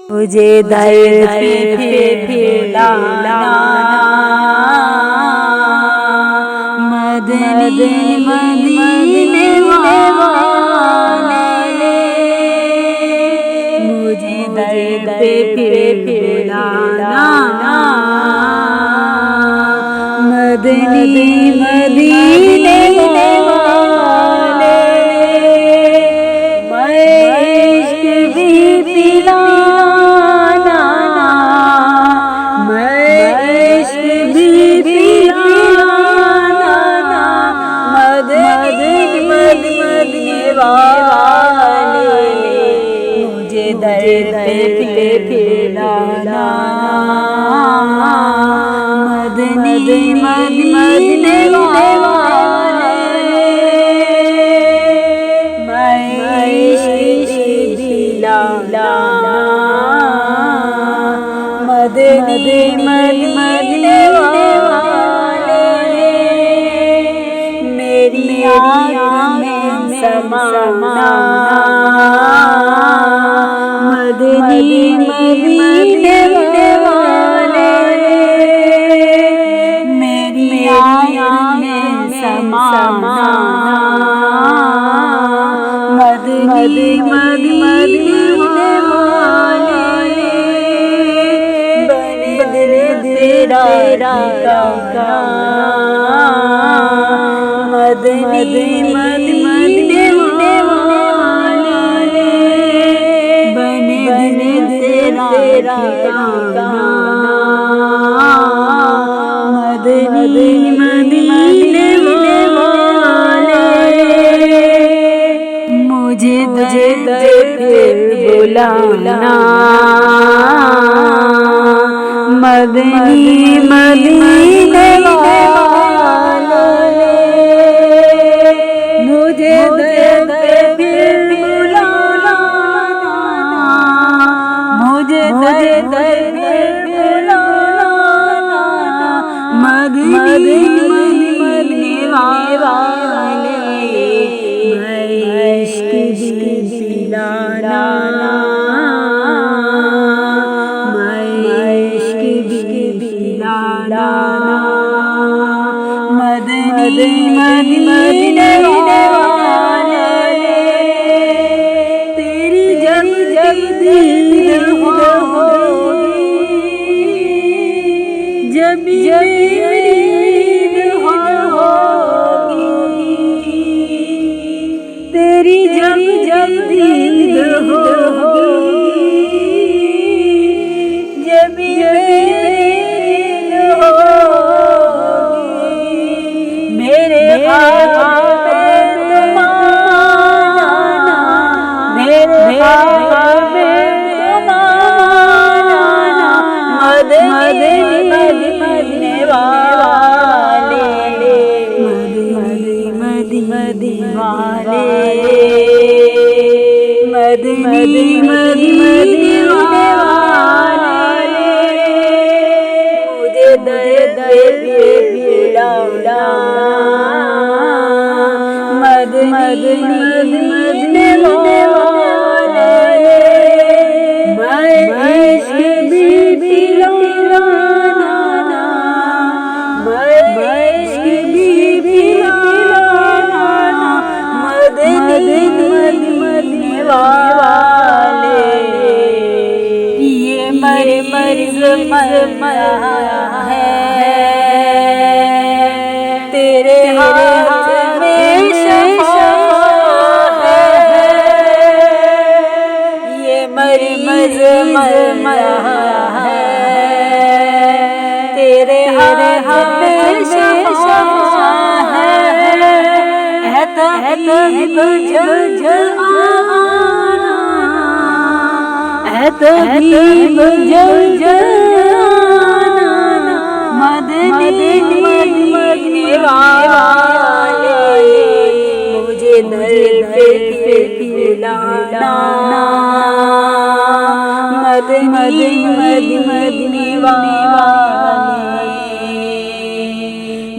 मुझे दर पे लाना मदनी मदीने वाले, मुझे दर पे लाना मदनी मदीने वाले। मैं इश्क भी पिलाना, मैं इश्क भी पिलाना मदनी मदीने वाले, मुझे दर पे पिलाना मदनी मदीने वाले। मैं इश्क दिलाना मदनी मदीने वाले, मेरी आँख में समाना मदनी मदीने वाले, मेरी आँख में समाना मदनी मदीने वाले। बने दिल तेरा ठिकाना मदनी मदीने वाले, बने दिल तेरा ठिकाना मदनी मदीने वाले। मुझे दर पे बुलाना मदनी मदीने वाले, मुझे दर पे बुलाना, मुझे दर पे बुलाना मदनी मदीने वाले। मैं इश्क दिलाना, मैं इश्क दिलाना मदनी मदीने वाले। तेरी जब जब दीद होगी, जब मेरी दीद होगी, तेरी जब जब दीद होगी, जब मेरी दीद होगी, मेरे हाथ में तुम आना, मेरे हाथ में तुम आना मदनी मदीने वाले, मदनी मदीने वाले, मदनी मदीने वाले। मुझे दर पे पिलाना मदनी मदीने वाले। मैं इश्क भी पिलाना, मैं इश्क भी पिलाना मदनी मदीने वाले। ये मेरे मर्ज़ है, तेरे हाथ में शफ़ा है, ये मेरी मर्ज़ है, तेरे हाथ में शफ़ा है। तबीब जल आना, तबीब जल आना मदनी मदीने वाले। मुझे दर पे पिलाना मदनी मदीने वाले,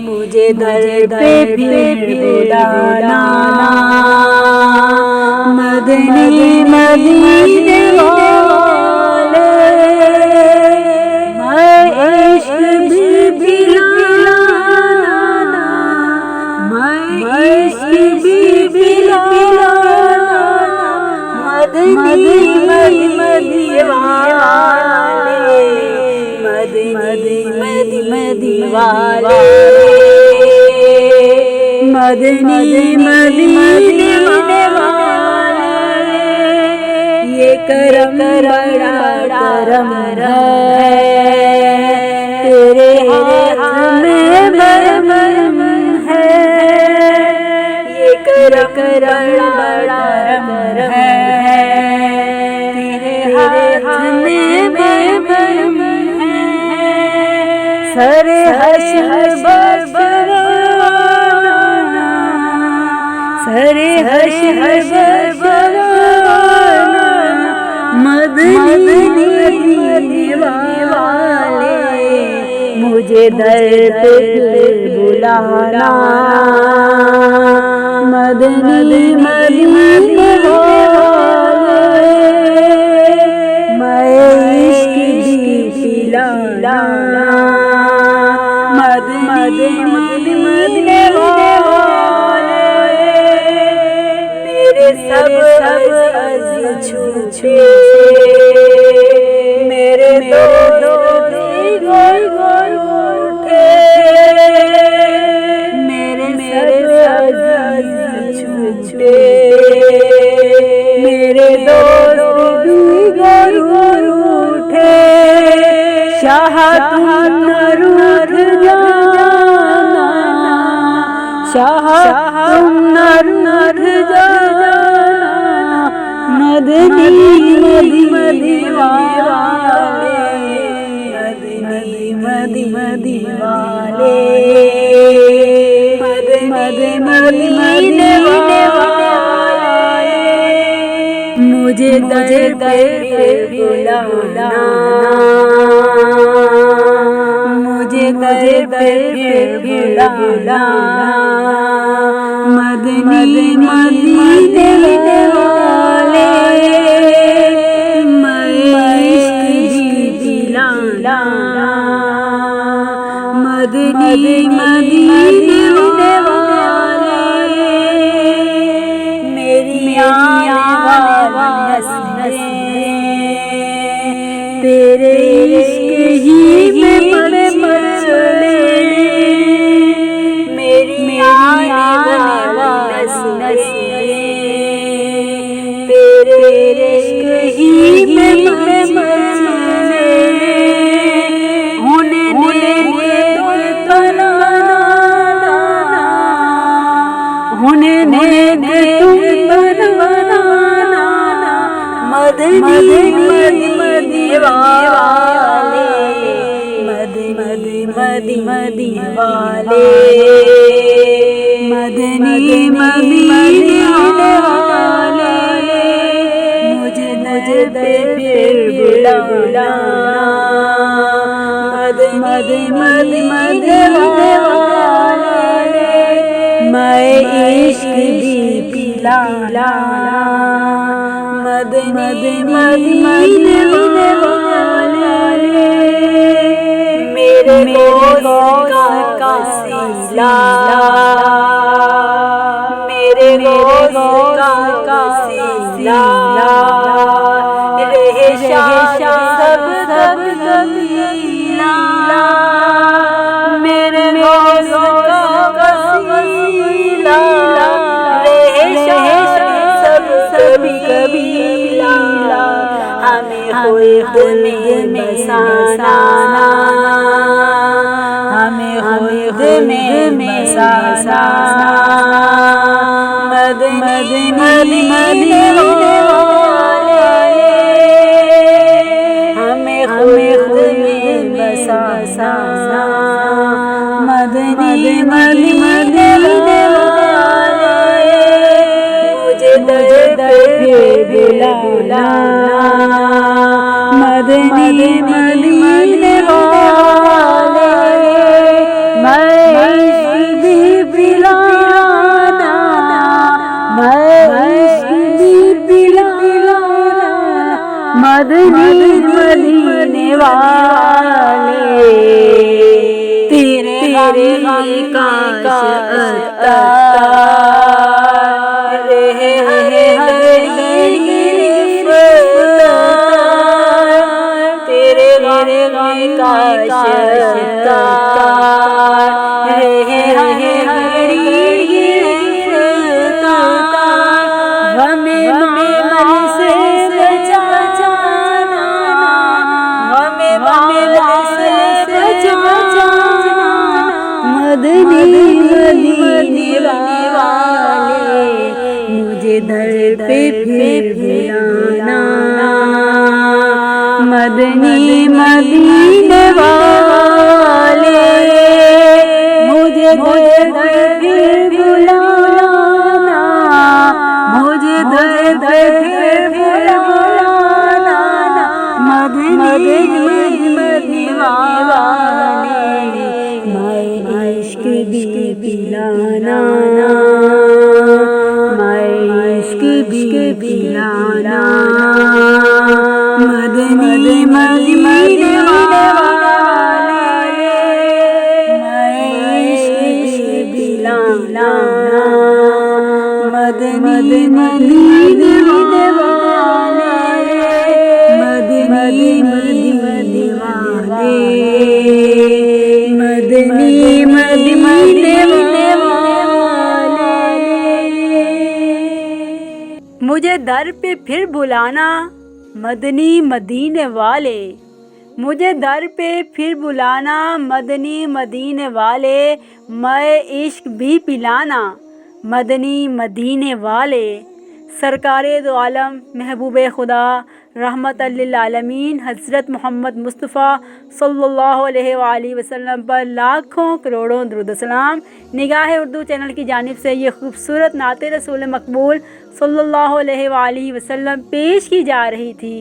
मुझे दर पे पिलाना मदनी मदीने वाले। मदनी मदीने वाले, ये करम बड़ा करम है, तेरे हाथ में बरम है, ये करम बड़ा करम है, तेरे हाथ में बरम है, सरे हर्ष सरे हर्ष मदनी वाले, मुझे दर पे बुलाना, मदनी मदीने वाले, मैं इश्क भी पिलाना, मदनी मदीने वाले, मेरे सब छूछे, मेरे दो उठे, मेरे सब छूछे, मेरे दोस्त उठे, शाह तुम न रुठ जाना, शाह तुम न रुठ जाना, मदनी वाले, मदनी वाले, मदीने वाले, मुझे दर पे बुलाना, मुझे दर पे बुलाना, मदनी मदीने वाले, मैं इश्क भी पिलाना, मदनी मदीने वाले, मेरी आने वाली तेरे इश्क ही में मचले, मेरी आने वाली तेरे इश्क ही में मचले, होने तुम बनवाना, मदनी वाले, मदनी वाले, मदनी वाले, मुझे नजर पे फिर बुलाना, मदनी वाले, मैं इश्क भी पिलाना, मदनी मदीने वाले, मेरे दोस्त का सिला, मेरे दोस्त का सिला, रहे सब लीला, मेरे दोस्त का सिला, रहे सब कबीला, हमें खुद में बसाना, हमें खुद में बसाना, मदनी वाले, हमें खुद में बसाना, मदनी वाले, मुझे दर पे बुलाना, मदनी मदीने वाले, मैं इश्क भी पिलाना, मैं इश्क भी पिलाना, मदनी मदीने वाले, तेरे काश आता रहे तेरे काश आता रहे पे फिर बुलाना, मदनी मदीने वाले मुझे दर पे फिर बुलाना, मुझे दर पे फिर बुलाना, मदनी मदीने वाले मैं इश्क भी पिलाना, मैं इश्क भी पिलाना, मदनी मदीने वाले मैं इश्क भी पिलाना, मदनी मदीने वाले मदनी मदीने वाले मदनी मदीने वाले। मुझे दर पे फिर बुलाना, मदनी मदीने वाले मुझे दर पे फिर बुलाना, मदनी मदीने वाले मैं इश्क भी पिलाना, मदनी मदीने वाले। सरकारे दो आलम महबूब खुदा रहमतल लिल आलमीन हज़रत मोहम्मद मुस्तफ़ा सल्लल्लाहु अलैहि वसल्लम पर लाखों करोड़ों दुरूद सलाम। निगाह उर्दू चैनल की जानिब से ये खूबसूरत नाते रसूल मकबूल सल्लल्लाहु अलैहि वसल्लम पेश की जा रही थी।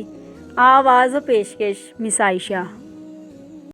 आवाज़ व पेशकश मिस आयशा।